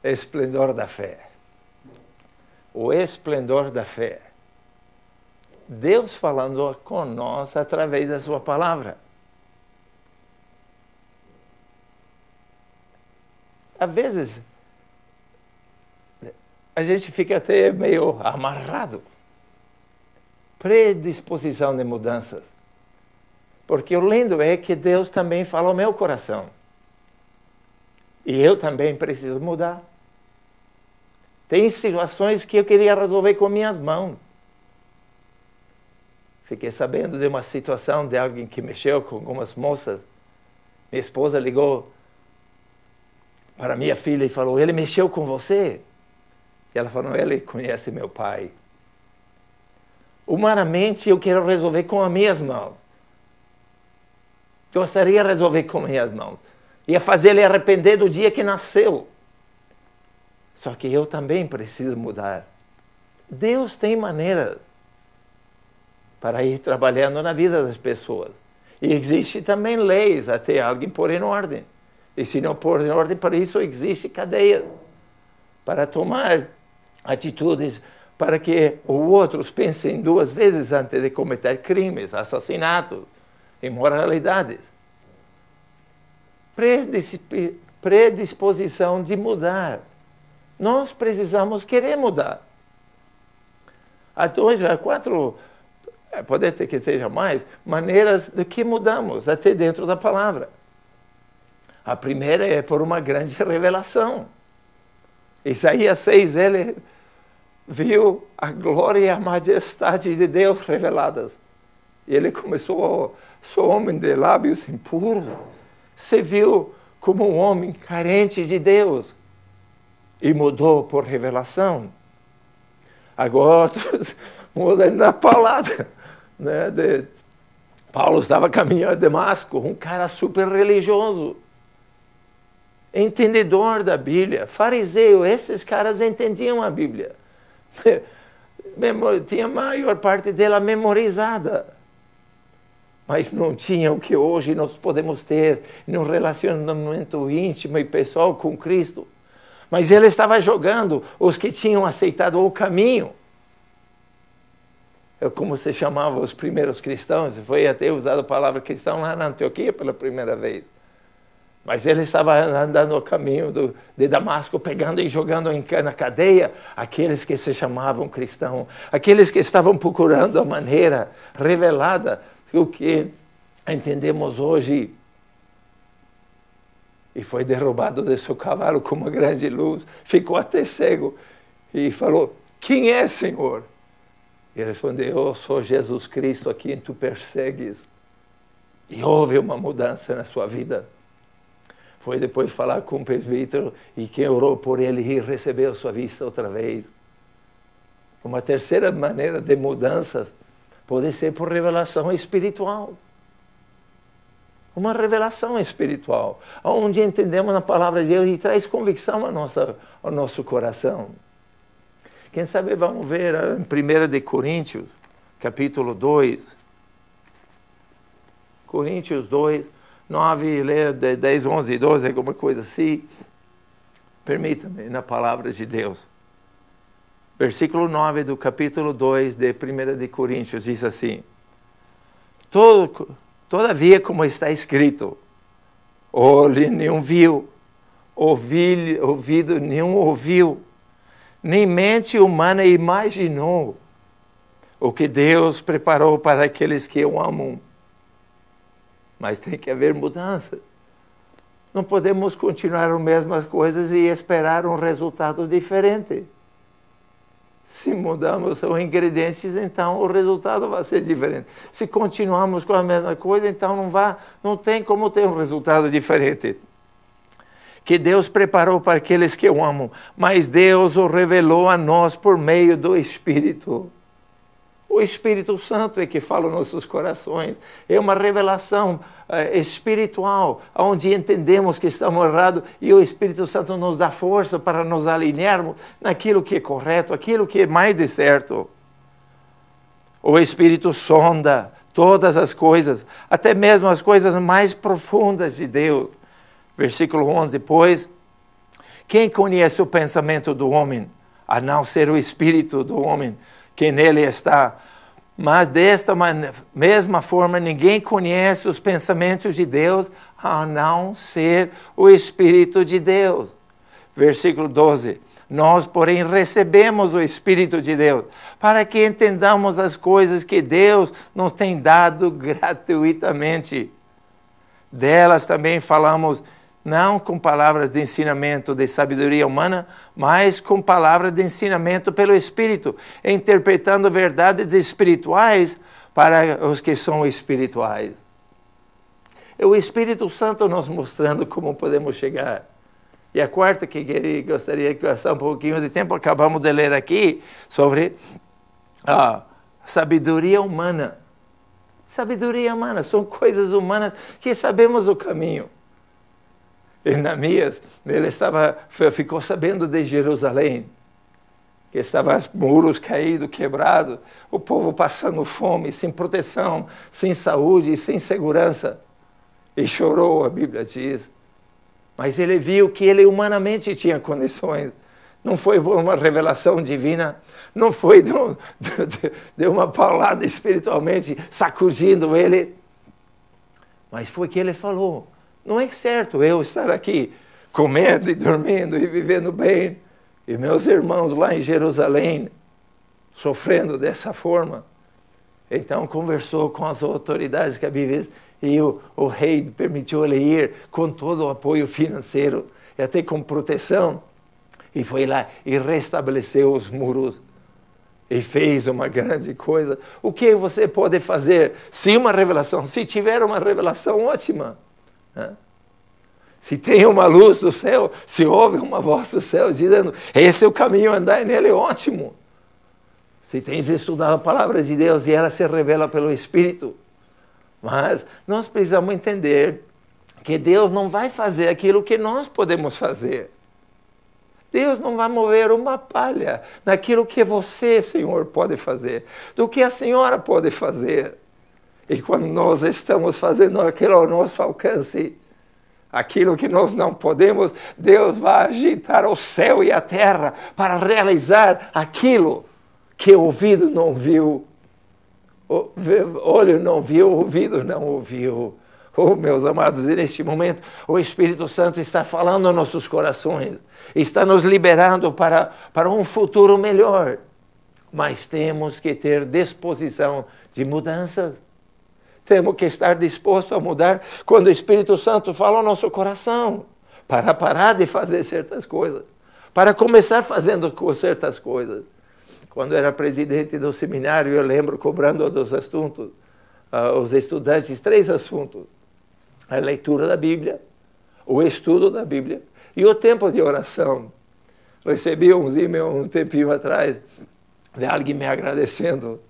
esplendor da fé. O esplendor da fé. Deus falando com nós através da sua palavra. Às vezes, a gente fica até meio amarrado. Predisposição de mudanças. Porque o lindo é que Deus também fala ao meu coração. E eu também preciso mudar. Tem situações que eu queria resolver com minhas mãos. Fiquei sabendo de uma situação de alguém que mexeu com algumas moças. Minha esposa ligou para minha filha e falou, ele mexeu com você? E ela falou, ele conhece meu pai. Humanamente, eu quero resolver com as minhas mãos. Gostaria de resolver com minhas mãos. Ia fazer ele arrepender do dia que nasceu. Só que eu também preciso mudar. Deus tem maneiras para ir trabalhando na vida das pessoas. E existe também leis até alguém pôr em ordem. E se não pôr em ordem, para isso existe cadeias. Para tomar atitudes para que os outros pensem duas vezes antes de cometer crimes, assassinatos, imoralidades. Predisposição de mudar. Nós precisamos querer mudar. Há 2, há 4, pode ter que seja mais, maneiras de que mudamos, até dentro da palavra. A primeira é por uma grande revelação. Isaías 6, ele viu a glória e a majestade de Deus reveladas. E ele começou, sou homem de lábios impuros. Se viu como um homem carente de Deus. E mudou por revelação. Agora outros mudam na palavra. Né? Paulo estava caminhando a Damasco, um cara super religioso. Entendedor da Bíblia, fariseu, esses caras entendiam a Bíblia. Tinha a maior parte dela memorizada. Mas não tinha o que hoje nós podemos ter num relacionamento íntimo e pessoal com Cristo. Mas ele estava jogando os que tinham aceitado o caminho. É como se chamava os primeiros cristãos. Foi até usada a palavra cristão lá na Antioquia pela primeira vez. Mas ele estava andando no caminho de Damasco, pegando e jogando na cadeia aqueles que se chamavam cristãos, aqueles que estavam procurando a maneira revelada, o que entendemos hoje. E foi derrubado de seu cavalo com uma grande luz, ficou até cego e falou, quem é, Senhor? E respondeu, eu sou Jesus Cristo a quem tu persegues. E houve uma mudança na sua vida. Foi depois falar com o presbítero e quem orou por ele e recebeu sua vista outra vez. Uma terceira maneira de mudanças pode ser por revelação espiritual. Uma revelação espiritual, onde entendemos a palavra de Deus e traz convicção ao nosso coração. Quem sabe vamos ver em 1 de Coríntios, capítulo 2. Coríntios 2, 9, ler 10, 11, 12, alguma coisa assim. Permita-me, na palavra de Deus. Versículo 9 do capítulo 2 de 1 de Coríntios diz assim. Todavia, como está escrito, olho nenhum viu, ouvido nenhum ouviu, nem mente humana imaginou o que Deus preparou para aqueles que o amam. Mas tem que haver mudança. Não podemos continuar as mesmas coisas e esperar um resultado diferente. Se mudamos os ingredientes, então o resultado vai ser diferente. Se continuamos com a mesma coisa, então não tem como ter um resultado diferente. Que Deus preparou para aqueles que o amam, mas Deus o revelou a nós por meio do Espírito. O Espírito Santo é que fala nos nossos corações. É uma revelação espiritual, onde entendemos que estamos errados e o Espírito Santo nos dá força para nos alinharmos naquilo que é correto, aquilo que é mais de certo. O Espírito sonda todas as coisas, até mesmo as coisas mais profundas de Deus. Versículo 11, pois Quem conhece o pensamento do homem, a não ser o espírito do homem que nele está? Mas desta mesma forma, ninguém conhece os pensamentos de Deus, a não ser o Espírito de Deus. Versículo 12. Nós, porém, recebemos o Espírito de Deus, para que entendamos as coisas que Deus nos tem dado gratuitamente. Delas também falamos, não com palavras de ensinamento de sabedoria humana, mas com palavras de ensinamento pelo Espírito, interpretando verdades espirituais para os que são espirituais. É o Espírito Santo nos mostrando como podemos chegar. E a quarta que gostaria de gastar um pouquinho de tempo, acabamos de ler aqui, sobre a sabedoria humana. Sabedoria humana, são coisas humanas que sabemos o caminho. Neemias, ele ficou sabendo de Jerusalém, que estavam os muros caídos, quebrados, o povo passando fome, sem proteção, sem saúde, sem segurança. E chorou, a Bíblia diz. Mas ele viu que ele humanamente tinha condições. Não foi uma revelação divina, não foi de uma paulada espiritualmente sacudindo ele. Mas foi que ele falou, não é certo eu estar aqui comendo e dormindo e vivendo bem, e meus irmãos lá em Jerusalém sofrendo dessa forma. Então conversou com as autoridades que a Bíblia diz, e o rei permitiu ele ir com todo o apoio financeiro e até com proteção. E foi lá e restabeleceu os muros. E fez uma grande coisa. O que você pode fazer se uma revelação, se tiver uma revelação ótima, né? Se tem uma luz do céu, se ouve uma voz do céu dizendo, esse é o caminho, andar nele, ótimo. Se tens estudado a palavra de Deus e ela se revela pelo Espírito. Mas nós precisamos entender que Deus não vai fazer aquilo que nós podemos fazer. Deus não vai mover uma palha naquilo que você, Senhor, pode fazer, do que a senhora pode fazer. E quando nós estamos fazendo aquilo ao nosso alcance, aquilo que nós não podemos, Deus vai agitar o céu e a terra para realizar aquilo que o ouvido não viu. O olho não viu, o ouvido não ouviu. Oh, meus amados, e neste momento o Espírito Santo está falando aos nossos corações, está nos liberando para um futuro melhor. Mas temos que ter disposição de mudanças. Temos que estar dispostos a mudar quando o Espírito Santo fala ao nosso coração, para parar de fazer certas coisas, para começar fazendo certas coisas. Quando era presidente do seminário, eu lembro cobrando dos assuntos, os estudantes, 3 assuntos. A leitura da Bíblia, o estudo da Bíblia e o tempo de oração. Recebi uns e-mails um tempinho atrás de alguém me agradecendo,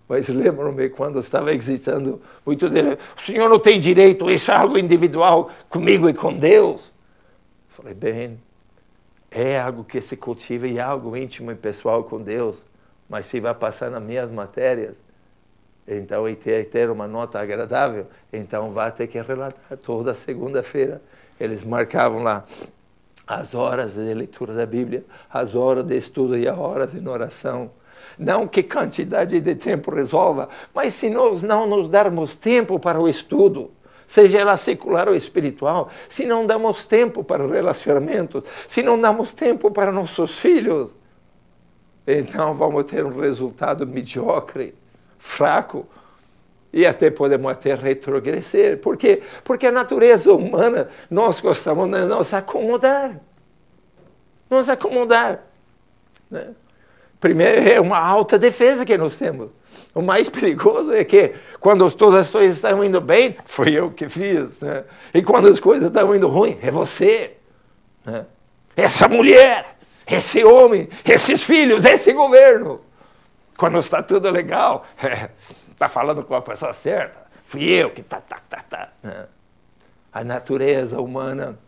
mas lembro-me quando estava existindo muito dele. O senhor não tem direito, isso é algo individual comigo e com Deus. Falei, bem, é algo que se cultiva e é algo íntimo e pessoal com Deus. Mas se vai passar nas minhas matérias, então e ter uma nota agradável, então vai ter que relatar toda segunda-feira. Eles marcavam lá as horas de leitura da Bíblia, as horas de estudo e as horas de oração. Não que quantidade de tempo resolva, mas se nós não nos darmos tempo para o estudo, seja ela secular ou espiritual, se não damos tempo para relacionamentos, se não damos tempo para nossos filhos, então vamos ter um resultado mediocre, fraco, e até podemos até retrogredir. Por quê? Porque a natureza humana, nós gostamos de nos acomodar. Nos acomodar. Né? Primeiro, é uma alta defesa que nós temos. O mais perigoso é que, quando todas as coisas estão indo bem, foi eu que fiz. Né? E quando as coisas estão indo ruim, é você. Né? Essa mulher, esse homem, esses filhos, esse governo. Quando está tudo legal, está falando com a pessoa certa, fui eu que tá. A natureza humana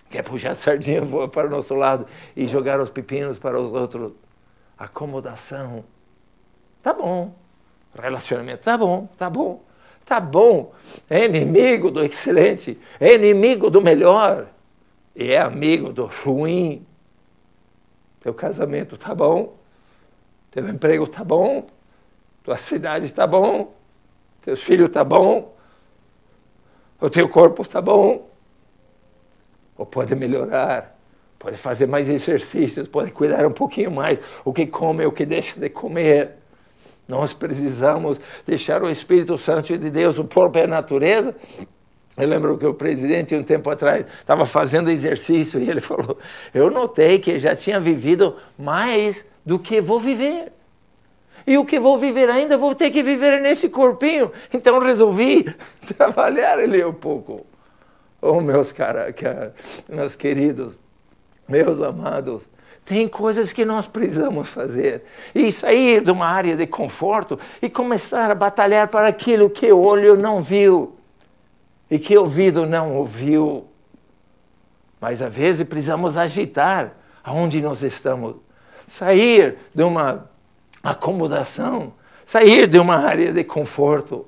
quer puxar a sardinha para o nosso lado e jogar os pepinos para os outros. Acomodação. Tá bom. Relacionamento. Tá bom. É inimigo do excelente. É inimigo do melhor. E é amigo do ruim. Teu casamento está bom? Teu emprego está bom? Tua cidade está bom? Teus filhos estão bom? O teu corpo está bom? Ou pode melhorar? Pode fazer mais exercícios? Pode cuidar um pouquinho mais? O que come, o que deixa de comer? Nós precisamos deixar o Espírito Santo de Deus, o próprio natureza. Eu lembro que o presidente, um tempo atrás, estava fazendo exercício e ele falou, eu notei que já tinha vivido mais do que vou viver. E o que vou viver ainda, vou ter que viver nesse corpinho. Então resolvi trabalhar ali um pouco. Oh, meus queridos, meus amados, tem coisas que nós precisamos fazer. E sair de uma área de conforto e começar a batalhar para aquilo que o olho não viu e que o ouvido não ouviu. Mas às vezes precisamos agitar aonde nós estamos. Sair de uma acomodação, sair de uma área de conforto.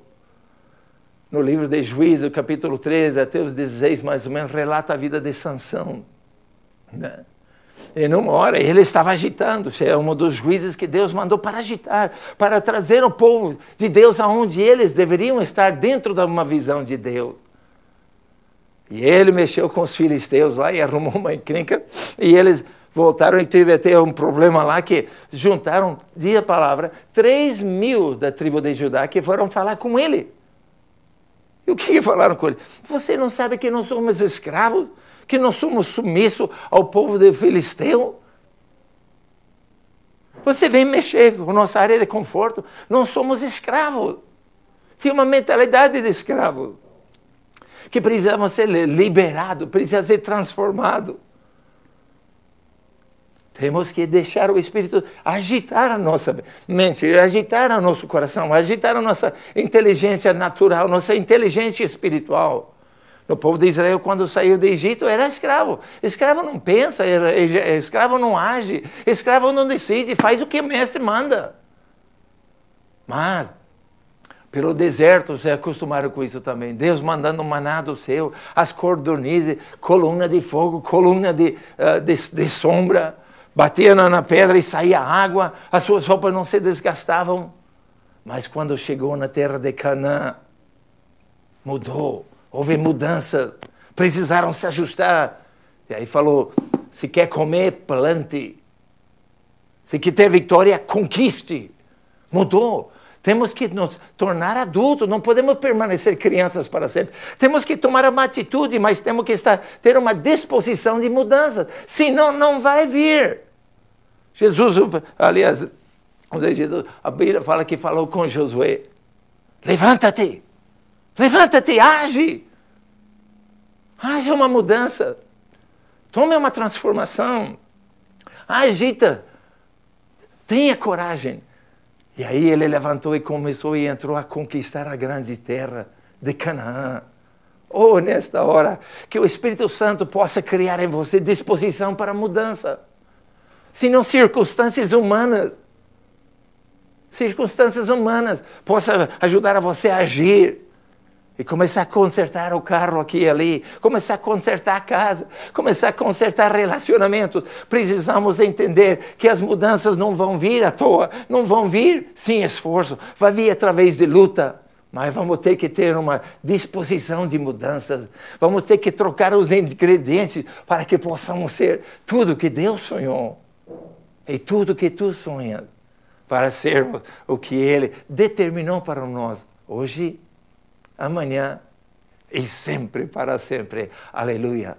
No livro de Juízes, capítulo 13, até os 16, mais ou menos, relata a vida de Sansão. Né? E numa hora ele estava agitando, é um dos juízes que Deus mandou para agitar, para trazer o povo de Deus aonde eles deveriam estar, dentro de uma visão de Deus. E ele mexeu com os filisteus lá e arrumou uma encrenca, e eles voltaram e teve até um problema lá que juntaram, diz a palavra, 3.000 da tribo de Judá que foram falar com ele. E o que falaram com ele? Você não sabe que nós somos escravos? Que nós somos submissos ao povo de Filisteu? Você vem mexer com nossa área de conforto? Nós somos escravos. Tem uma mentalidade de escravo. Que precisamos ser liberados, precisa ser transformado. Temos que deixar o Espírito agitar a nossa mente, agitar o nosso coração, agitar a nossa inteligência natural, nossa inteligência espiritual. O povo de Israel, quando saiu do Egito, era escravo. Escravo não pensa, escravo não age, escravo não decide, faz o que o mestre manda. Mas, pelo deserto, se acostumaram com isso também. Deus mandando o maná do céu, as cordonizes, coluna de fogo, coluna de sombra. Batia na pedra e saía água, as suas roupas não se desgastavam. Mas quando chegou na terra de Canaã, mudou, houve mudança, precisaram se ajustar. E aí falou, se quer comer, plante. Se quer ter vitória, conquiste. Mudou. Temos que nos tornar adultos, não podemos permanecer crianças para sempre. Temos que tomar uma atitude, mas temos que ter uma disposição de mudança. Senão, não vai vir. Jesus, aliás, a Bíblia fala que falou com Josué. Levanta-te, age. Haja uma mudança. Tome uma transformação. Agita. Tenha coragem. E aí ele levantou e começou e entrou a conquistar a grande terra de Canaã. Oh, nesta hora, que o Espírito Santo possa criar em você disposição para a mudança. Se não circunstâncias humanas possam ajudar a você a agir. E começar a consertar o carro aqui e ali, começar a consertar a casa, começar a consertar relacionamentos. Precisamos entender que as mudanças não vão vir à toa, não vão vir sem esforço, vai vir através de luta. Mas vamos ter que ter uma disposição de mudanças, vamos ter que trocar os ingredientes para que possamos ser tudo que Deus sonhou. E tudo que tu sonhas para sermos o que Ele determinou para nós hoje, amanhã e sempre para sempre. Aleluia.